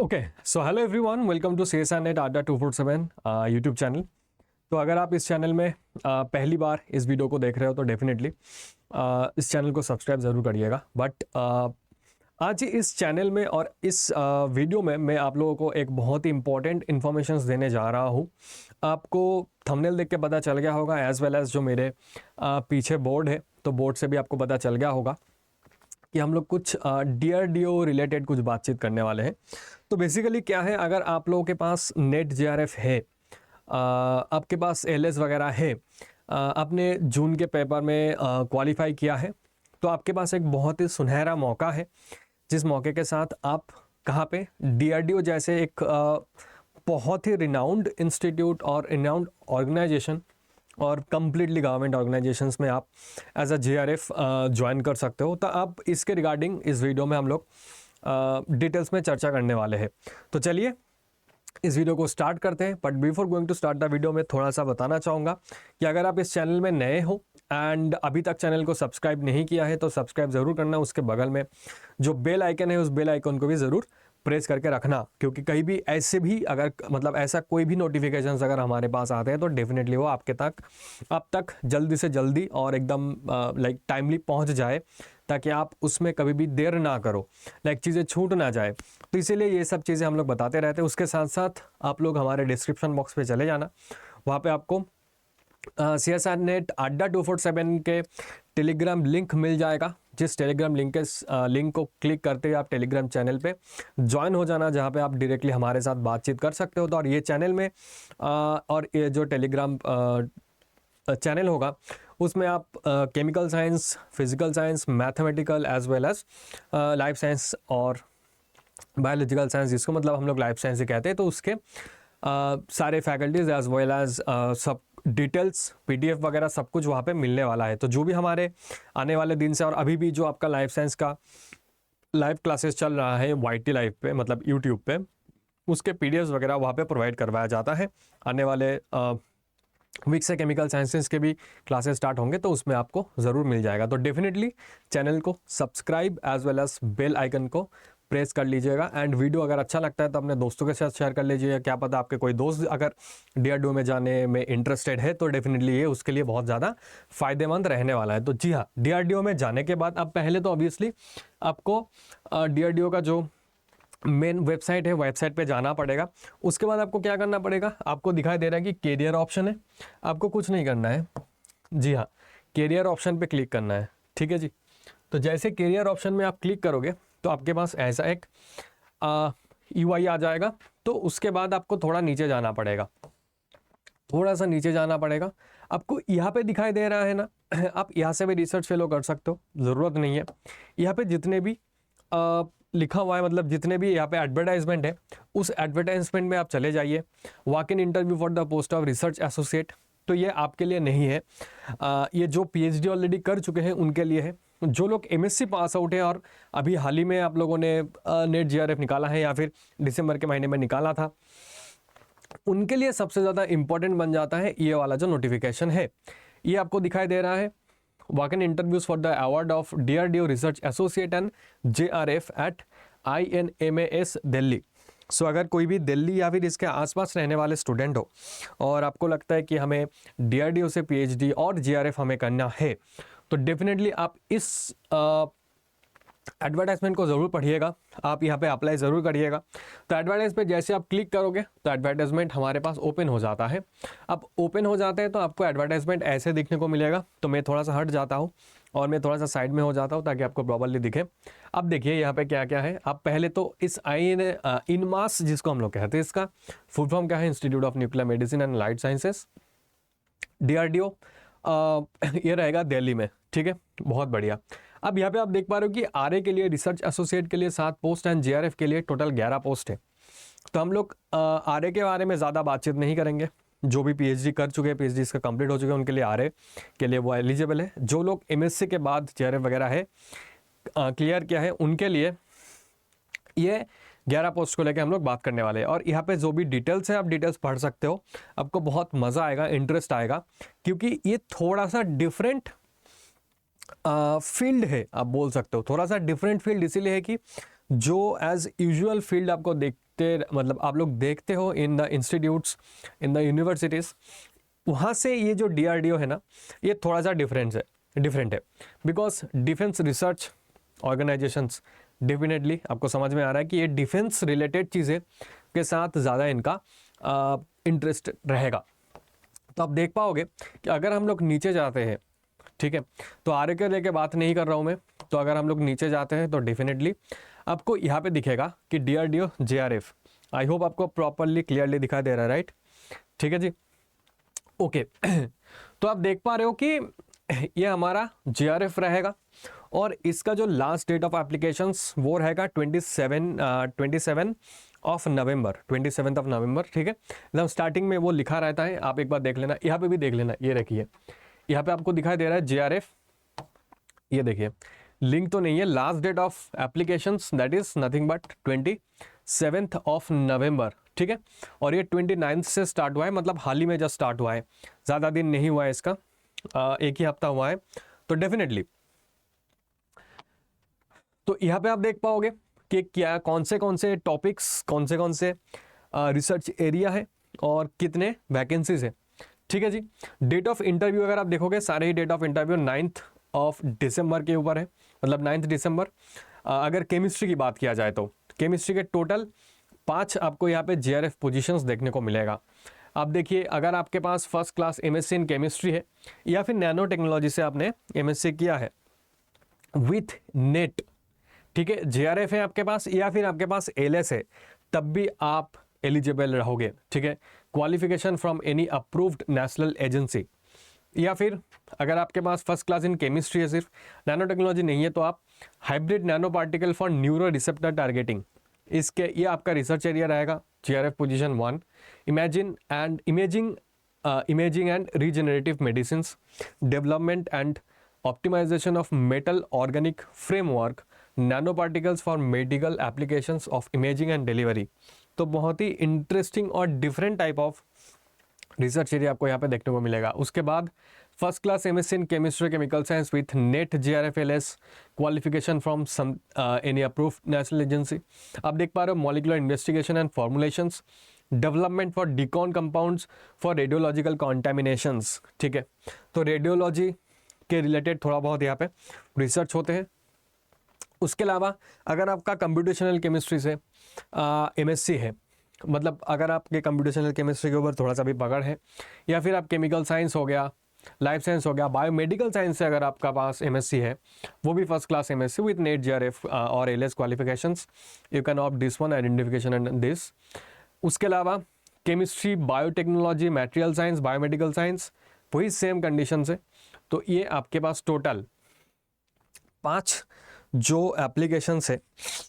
Okay, so hello everyone, welcome to CSR Net Adda 247 YouTube channel. तो अगर आप इस चैनल में पहली बार इस वीडियो को देख रहे हो तो डेफिनेटली इस चैनल को सब्सक्राइब ज़रूर करिएगा। बट आज इस चैनल में और इस वीडियो में मैं आप लोगों को एक बहुत ही इंपॉर्टेंट इन्फॉर्मेशंस देने जा रहा हूँ। आपको थंबनेल देख के पता चल गया होगा, एज वेल एज जो मेरे पीछे बोर्ड है, तो बोर्ड से भी आपको पता चल गया होगा कि हम लोग कुछ DRDO रिलेटेड कुछ बातचीत करने वाले हैं। तो बेसिकली क्या है, अगर आप लोगों के पास नेट JRF है, आपके पास LS वगैरह है, आपने जून के पेपर में क्वालिफाई किया है, तो आपके पास एक बहुत ही सुनहरा मौका है, जिस मौके के साथ आप कहाँ पे DRDO जैसे एक बहुत ही रिनाउंड इंस्टीट्यूट और रिनाउंड ऑर्गेनाइजेशन और कम्प्लीटली गवर्नमेंट ऑर्गेनाइजेशंस में आप एज अ JRF ज्वाइन कर सकते हो। तो आप इसके रिगार्डिंग इस वीडियो में हम लोग डिटेल्स में चर्चा करने वाले हैं। तो चलिए इस वीडियो को स्टार्ट करते हैं। But before going to start the video में थोड़ा सा बताना चाहूँगा कि अगर आप इस चैनल में नए हो एंड अभी तक चैनल को सब्सक्राइब नहीं किया है तो सब्सक्राइब ज़रूर करना। उसके बगल में जो बेल आइकन है उस बेल आइकन को भी ज़रूर प्रेस करके रखना, क्योंकि कहीं भी ऐसे भी अगर मतलब ऐसा कोई भी नोटिफिकेशंस अगर हमारे पास आते हैं तो डेफिनेटली वो आप तक जल्दी से जल्दी और एकदम लाइक टाइमली पहुंच जाए, ताकि आप उसमें कभी भी देर ना करो, लाइक चीज़ें छूट ना जाए। तो इसीलिए ये सब चीज़ें हम लोग बताते रहते हैं। उसके साथ साथ आप लोग हमारे डिस्क्रिप्शन बॉक्स पे चले जाना, वहाँ पे आपको CSR Net Adda 247 के टेलीग्राम लिंक मिल जाएगा। जिस टेलीग्राम लिंक को क्लिक करते ही आप टेलीग्राम चैनल पे ज्वाइन हो जाना, जहाँ पे आप डायरेक्टली हमारे साथ बातचीत कर सकते हो। तो और ये चैनल में और ये जो टेलीग्राम चैनल होगा उसमें आप chemical science, physical science, mathematical as well as life science और बायोलॉजिकल साइंस, जिसको मतलब हम लोग लाइफ साइंस ही कहते हैं, तो उसके सारे फैकल्टीज़ एज वेल एज सब डिटेल्स PDF वगैरह सब कुछ वहाँ पे मिलने वाला है। तो जो भी हमारे आने वाले दिन से और अभी भी जो आपका लाइफ साइंस का लाइव क्लासेस चल रहा है YT लाइव पे, मतलब यूट्यूब पे, उसके PDFs वगैरह वहाँ पे प्रोवाइड करवाया जाता है। आने वाले वीक से केमिकल साइंसेस के भी क्लासेस स्टार्ट होंगे, तो उसमें आपको ज़रूर मिल जाएगा। तो डेफिनेटली चैनल को subscribe as well as bell icon को प्रेस कर लीजिएगा। एंड वीडियो अगर अच्छा लगता है तो अपने दोस्तों के साथ शेयर कर लीजिएगा। क्या पता आपके कोई दोस्त अगर DRDO में जाने में इंटरेस्टेड है तो डेफिनेटली ये उसके लिए बहुत ज़्यादा फ़ायदेमंद रहने वाला है। तो जी हाँ, DRDO में जाने के बाद अब पहले तो ऑब्वियसली आपको DRDO का जो मेन वेबसाइट है, वेबसाइट पे जाना पड़ेगा। उसके बाद आपको क्या करना पड़ेगा, आपको दिखाई दे रहा है कि कैरियर ऑप्शन है, आपको कुछ नहीं करना है। जी हाँ, कैरियर ऑप्शन पे क्लिक करना है। ठीक है जी। तो जैसे कैरियर ऑप्शन में आप क्लिक करोगे तो आपके पास ऐसा एक UI आ जाएगा। तो उसके बाद आपको थोड़ा नीचे जाना पड़ेगा, थोड़ा सा नीचे जाना पड़ेगा। आपको यहाँ पे दिखाई दे रहा है ना, आप यहाँ से भी रिसर्च फेलो कर सकते हो, ज़रूरत नहीं है। यहाँ पे जितने भी लिखा हुआ है, मतलब जितने भी यहाँ पे एडवर्टाइजमेंट है, उस एडवर्टाइजमेंट में आप चले जाइए। Walk in interview for the post of research associate, तो ये आपके लिए नहीं है। ये जो PhD ऑलरेडी कर चुके हैं उनके लिए है। जो लोग MSc पास आउट है और अभी हाल ही में आप लोगों ने नेट JRF निकाला है या फिर दिसंबर के महीने में निकाला था, उनके लिए सबसे ज़्यादा इंपॉर्टेंट बन जाता है ये वाला जो नोटिफिकेशन है। ये आपको दिखाई दे रहा है, walk in interviews for the award of DRDO research associate and JRF at INMAS Delhi. So अगर कोई भी दिल्ली या फिर इसके आसपास रहने वाले स्टूडेंट हो और आपको लगता है कि हमें DRDO से PhD और JRF हमें करना है, तो डेफिनेटली आप इस एडवर्टाइजमेंट को ज़रूर पढ़िएगा। आप यहाँ पे अप्लाई ज़रूर करिएगा। तो एडवर्टाइज पे जैसे आप क्लिक करोगे तो एडवर्टाइजमेंट हमारे पास ओपन हो जाता है। अब ओपन हो जाता है तो आपको एडवर्टाइजमेंट ऐसे दिखने को मिलेगा। तो मैं थोड़ा सा हट जाता हूँ और मैं थोड़ा सा साइड में हो जाता हूँ ताकि आपको प्रॉपरली दिखे। अब देखिए यहाँ पे क्या क्या है। आप पहले तो इस INMAS जिसको हम लोग कहते हैं, इसका फुल फॉर्म क्या है, institute of nuclear medicine and light sciences, DRDO ये रहेगा दिल्ली में। ठीक है, बहुत बढ़िया। अब यहाँ पे आप देख पा रहे हो कि RA के लिए, रिसर्च एसोसिएट के लिए 7 पोस्ट एंड JRF के लिए टोटल 11 पोस्ट है। तो हम लोग RA के बारे में ज़्यादा बातचीत नहीं करेंगे। जो भी PhD कर चुके हैं, PhD इसका कंप्लीट हो चुके हैं, उनके लिए RA के लिए वो एलिजिबल है। जो लोग MSc के बाद JRF वगैरह है क्लियर किया है, उनके लिए ये 11 पोस्ट को लेकर हम लोग बात करने वाले हैं। और यहाँ पे जो भी डिटेल्स है आप डिटेल्स पढ़ सकते हो, आपको बहुत मज़ा आएगा, इंटरेस्ट आएगा, क्योंकि ये थोड़ा सा डिफरेंट फील्ड है, आप बोल सकते हो। थोड़ा सा डिफरेंट फील्ड इसीलिए है कि जो एज यूजुअल फील्ड आपको मतलब आप लोग देखते हो in the institutes, in the universities, वहाँ से ये जो DRDO है ना, ये थोड़ा सा डिफरेंट है because defence research organisations definitely आपको समझ में आ रहा है कि ये डिफेंस रिलेटेड चीज़ें के साथ ज़्यादा इनका इंटरेस्ट रहेगा। तो आप देख पाओगे कि अगर हम लोग नीचे जाते हैं, ठीक है, तो आगे के लेके बात नहीं कर रहा हूँ मैं, तो अगर हम लोग नीचे जाते हैं तो डेफिनेटली आपको यहाँ पे दिखेगा कि DRDO JRF। आई होप आपको प्रॉपरली क्लियरली दिखाई दे रहा है, राइट? ठीक है जी, ओके। तो आप देख पा रहे हो कि ये हमारा JRF रहेगा और इसका जो लास्ट डेट ऑफ एप्लीकेशंस वो रहेगा 27 ऑफ नवंबर, 27 ऑफ नवंबर, ठीक है। एकदम स्टार्टिंग में वो लिखा रहता है, आप एक बार देख लेना, यहाँ पे भी देख लेना, ये रखिए, यहाँ पे आपको दिखाई दे रहा है JRF, ये देखिए, लिंक तो नहीं है, last date of applications that is nothing but 27 of November, ठीक है। और ये 29 से स्टार्ट हुआ है, मतलब हाल ही में जस्ट स्टार्ट हुआ है, ज़्यादा दिन नहीं हुआ है इसका, एक ही हफ्ता हुआ है। तो डेफिनेटली तो यहाँ पे आप देख पाओगे कि क्या कौन से टॉपिक्स, कौन से रिसर्च एरिया है और कितने वैकेंसीज है, ठीक है जी। डेट ऑफ इंटरव्यू अगर आप देखोगे, सारे ही date of interview 9 of December के ऊपर है, मतलब 9 दिसंबर। अगर केमिस्ट्री की बात किया जाए तो केमिस्ट्री के टोटल 5 आपको यहाँ पे JRF पोजीशंस देखने को मिलेगा। आप देखिए, अगर आपके पास first class MSc in chemistry है या फिर नैनो टेक्नोलॉजी से आपने MSc किया है विथ नेट, ठीक है, JRF है आपके पास या फिर आपके पास ALS है, तब भी आप एलिजिबल रहोगे, ठीक है। Qualification from any approved national agency, या फिर अगर आपके पास फर्स्ट क्लास इन केमिस्ट्री है, सिर्फ नैनो टेक्नोलॉजी नहीं है, तो आप hybrid nano particle for neuro receptor targeting, इसके ये आपका रिसर्च एरिया रहेगा। JRF position 1, imaging and regenerative medicine, development and optimization of metal organic framework, nano particles for medical applications of imaging and delivery. तो बहुत ही interesting और different type of research area आपको यहाँ पे देखने को मिलेगा। उसके बाद first class MSc in chemistry chemical science with net JRF ALS, qualification from some any approved national agency. आप देख पा रहे हो molecular investigation and formulations, development for decon compounds for radiological contaminations, ठीक है। तो रेडियोलॉजी के रिलेटेड थोड़ा बहुत यहाँ पे रिसर्च होते हैं। उसके अलावा अगर आपका कंप्यूटेशनल केमिस्ट्री से MSc है, मतलब अगर आपके कंप्यूटेशनल केमिस्ट्री के ऊपर थोड़ा सा भी पकड़ है, या फिर आप केमिकल साइंस हो गया, लाइफ साइंस हो गया, बायोमेडिकल साइंस से अगर आपका पास MSc है, वो भी first class MSc with net JRF और ALS qualifications, you can opt this one, identification and this. उसके अलावा chemistry, biotechnology, material science, biomedical science, वही सेम कंडीशन से। तो ये आपके पास टोटल 5 जो एप्लीकेशंस है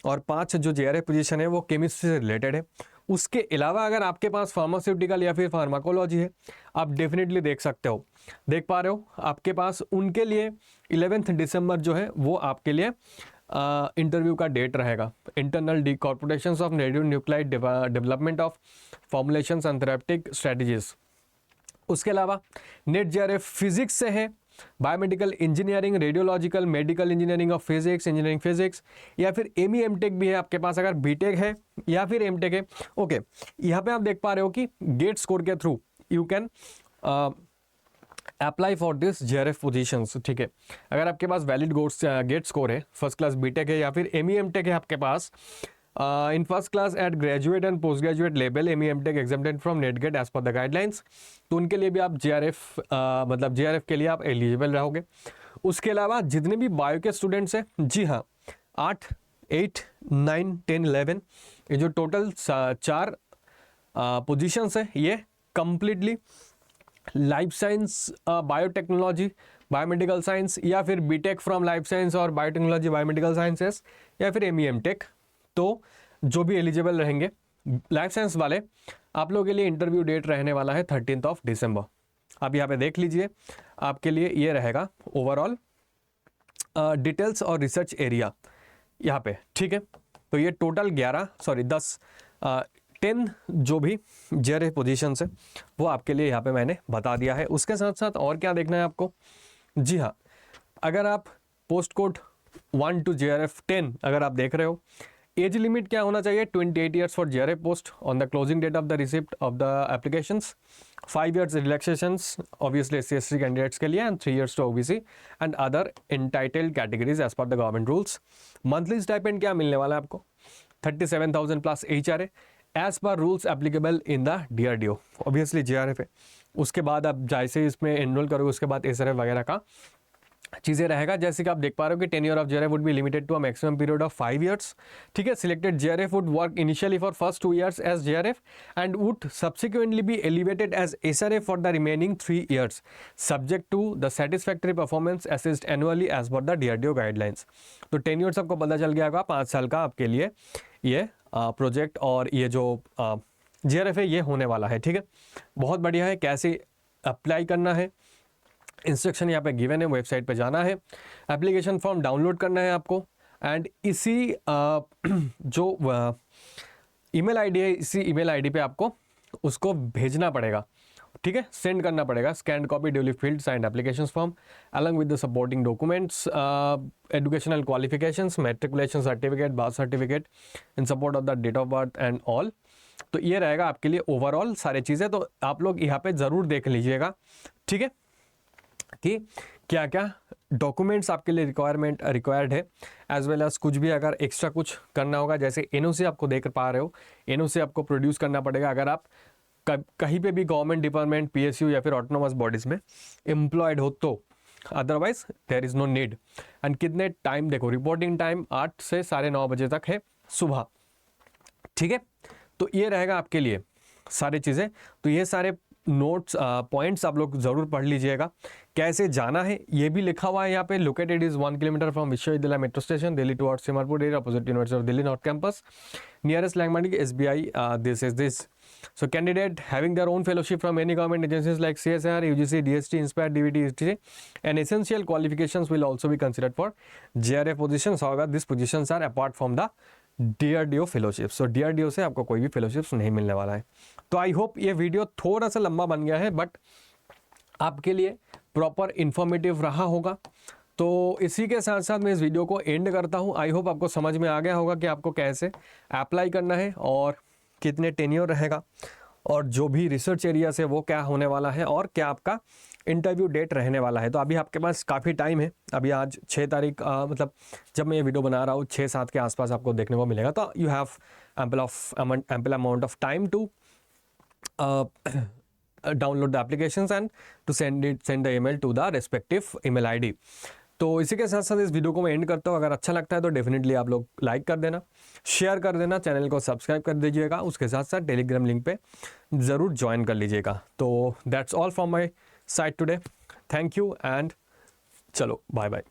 और 5 जो JRF पोजीशन है वो केमिस्ट्री से रिलेटेड है। उसके अलावा अगर आपके पास फार्मास्यूटिकल या फिर फार्माकोलॉजी है, आप डेफिनेटली देख सकते हो, देख पा रहे हो, आपके पास उनके लिए 11 दिसंबर जो है वो आपके लिए इंटरव्यू का डेट रहेगा। Internal decorporations of radio nuclide, development of formulations and therapeutic strategies. उसके अलावा नेट JRF फिजिक्स से है, biomedical engineering, radiological, medical engineering of physics, engineering physics, या फिर ME MTech भी है आपके पास, अगर BTech है या फिर MTech है। ओके, यहाँ पे आप देख पा रहे हो कि गेट स्कोर के through you can apply for this JRF positions, ठीक है। अगर आपके पास वैलिड गेट स्कोर है, फर्स्ट क्लास BTech है या फिर ME MTech है आपके पास, in first class at graduate and post graduate level, ME MTech exempted from NET-GATE as per the guidelines, तो उनके लिए भी आप JRF मतलब JRF के लिए आप एलिजिबल रहोगे। उसके अलावा जितने भी बायो के स्टूडेंट्स हैं, जी हाँ, 8, 8, 9, 10, 11, ये जो टोटल 4 पोजीशंस है, ये completely life science, biotechnology, biomedical science, या फिर BTech फ्रॉम लाइफ साइंस और बायोटेक्नोलॉजी बायोमेडिकल साइंसेस, या फिर ME MTech। तो जो भी एलिजिबल रहेंगे लाइफ साइंस वाले, आप लोगों के लिए इंटरव्यू डेट रहने वाला है 13 ऑफ दिसंबर। आप यहाँ पे देख लीजिए, आपके लिए ये रहेगा ओवरऑल डिटेल्स और रिसर्च एरिया यहाँ पे, ठीक है। तो ये टोटल 10 जो भी JRF पोजीशंस है वो आपके लिए यहाँ पे मैंने बता दिया है। उसके साथ साथ और क्या देखना है आपको, जी हाँ, अगर आप पोस्ट कोड 1 to JRF 10 अगर आप देख रहे हो, एज लिमिट क्या होना चाहिए? 28 years for JRF post on the closing date of the receipt of the applications, 5 years relaxations obviously SC/ST candidates के लिए, and 3 years to OBC and other entitled categories as per the government rules. Monthly stipend क्या मिलने वाला है आपको? 37,000 plus HRA as per rules applicable in the DRDO। Obviously JRF है, उसके बाद आप जैसे इसमें एनरोल करोगे उसके बाद SRF वगैरह का चीज़ें रहेगा। जैसे कि आप देख पा रहे हो कि tenure of JRF would be limited to a maximum period of 5 years. ठीक है, selected JRF would work initially for first 2 years as JRF and would subsequently be elevated as SRF for the remaining 3 years subject to the satisfactory performance assessed annually as per the DRDO guidelines. तो tenure सबको पता चल गया होगा, 5 साल का आपके लिए ये प्रोजेक्ट और ये जो JRF है ये होने वाला है। ठीक है, बहुत बढ़िया है। कैसे अप्लाई करना है, इंस्ट्रक्शन यहाँ पे गिवन है, वेबसाइट पे जाना है, एप्लीकेशन फॉर्म डाउनलोड करना है आपको, एंड इसी जो ईमेल आईडी है इसी ईमेल आईडी पे आपको उसको भेजना पड़ेगा। ठीक है, सेंड करना पड़ेगा। Scan copy duly filled signed application form along with the supporting documents, educational qualifications, matriculation certificate, birth certificate in support of the date of birth and all. तो ये रहेगा आपके लिए ओवरऑल सारी चीज़ें, तो आप लोग यहाँ पे ज़रूर देख लीजिएगा। ठीक है, कि क्या क्या डॉक्यूमेंट्स आपके लिए रिक्वायर्ड है, एज वेल एज कुछ भी अगर एक्स्ट्रा कुछ करना होगा, जैसे NOC आपको देख पा रहे हो, NOC आपको प्रोड्यूस करना पड़ेगा अगर आप कहीं पे भी गवर्नमेंट डिपार्टमेंट, PSU या फिर ऑटोनोमस बॉडीज़ में एम्प्लॉयड हो तो, otherwise there is no need. And कितने टाइम देखो, रिपोर्टिंग टाइम 8 से 9:30 बजे तक है सुबह। ठीक है, तो ये रहेगा आपके लिए सारी चीज़ें। तो ये सारे नोट्स पॉइंट्स आप लोग ज़रूर पढ़ लीजिएगा। कैसे जाना है ये भी लिखा हुआ है यहाँ पे। Located is 1 kilometre from Vishwavidyalaya metro station, Delhi towards Timarpur area, opposite university of Delhi north campus, nearest landmark SBI, this is this. So candidate having their own fellowship from any government agencies like CSIR, UGC, DST, Inspire, DVT, etc. and essential qualifications will also be considered for JRF positions. However, these positions are apart from the DRDO fellowship. So DRDO से आपको कोई भी fellowships नहीं मिलने वाला है। तो I hope ये वीडियो थोड़ा सा लंबा बन गया है, बट आपके लिए प्रॉपर इन्फॉर्मेटिव रहा होगा। तो इसी के साथ साथ मैं इस वीडियो को एंड करता हूँ। आई होप आपको समझ में आ गया होगा कि आपको कैसे अप्लाई करना है और कितने टेन्योर रहेगा और जो भी रिसर्च एरिया से वो क्या होने वाला है और क्या आपका इंटरव्यू डेट रहने वाला है। तो अभी आपके पास काफ़ी टाइम है। अभी आज 6 तारीख मतलब जब मैं ये वीडियो बना रहा हूँ 6-7 के आसपास आपको देखने को मिलेगा। तो you have ample amount of time to download the applications and to send the email to the respective email ID. तो इसी के साथ साथ इस वीडियो को मैं एंड करता हूँ। अगर अच्छा लगता है तो डेफिनेटली आप लोग लाइक कर देना, शेयर कर देना, चैनल को सब्सक्राइब कर दीजिएगा। उसके साथ साथ टेलीग्राम लिंक पे ज़रूर ज्वाइन कर लीजिएगा। तो that's all from my side today. Thank you and चलो बाय बाय।